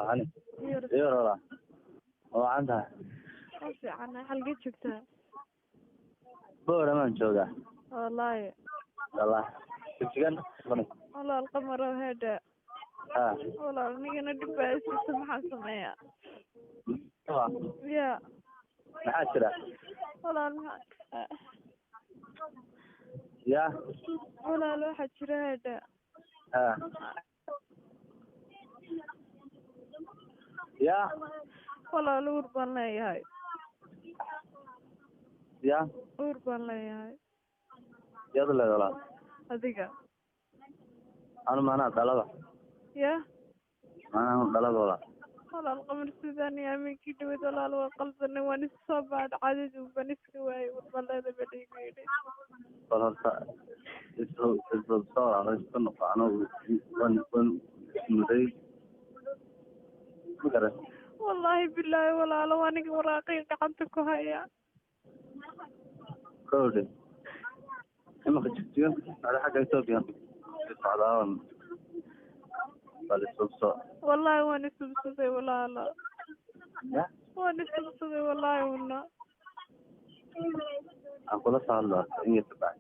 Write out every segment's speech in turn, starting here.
يعني يلا وعندها أنا حلقة شفتها بورا ما نشوفها والله تشجن والله القمر هذا والله نيجي ندبس سمحة سمية يا محاشرة والله يا والله الواحد شرى هذا يا والله الأوربان لا هاي يا أوربان لا هاي يلا ولا هذيك أنا ما أنا طلبة يا أنا طلبة ولا والله القمر السوداني من كده ولا القلب النوان الصباح عدد وبنسكواي والله هذا بدي يقولي والله الصورة أنا استنقع أنا ون مدري مقرر والله بالله ولا لو أنا وراقي قعدتك هيا كودي إما خدتيهم على حاجة يسويها على والله وانا سبسطي ولا لا وانا سبسطي والله ولا أقول صار الله إن يتبع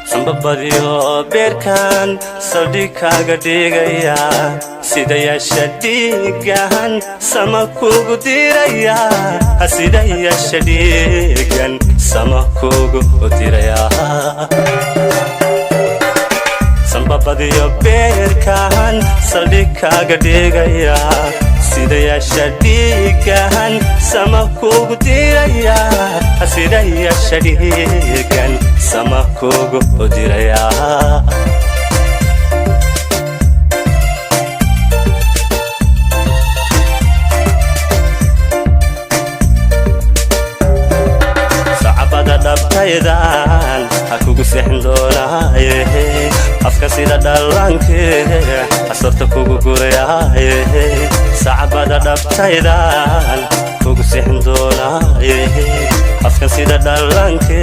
Sambabadiyo berkan saldhigaaga dhigaya sidayasha dhiigan sama kugu diraya sidayasha dhiigan sama kugu diraya Sambabadiyo berkan saldhigaaga dhigaya sidayasha dhiigan sama kugu diraya sidayasha dhiigan sama kugu diraya Sacabada dhabtaydan ha kugu sixin doonaaye afka sida dhalanke asorta kugu gurayaaye Sacabada dhabtaydan kugu sixin doonaaye afka sida dhalanke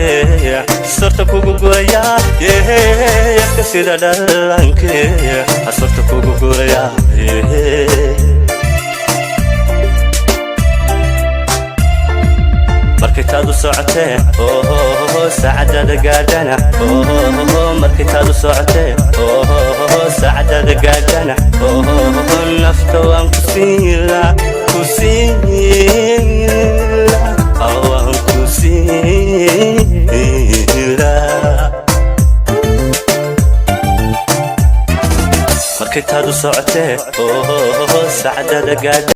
asorta kugu gurayaaye afka sida dhalanke asorta kugu gurayaaye markitaadu socotee saacadada gaadhana markitaadu socotee saacadada gaadhana nafta waan ku siila waan ku siila markitaadu socotee saacadada gaadhana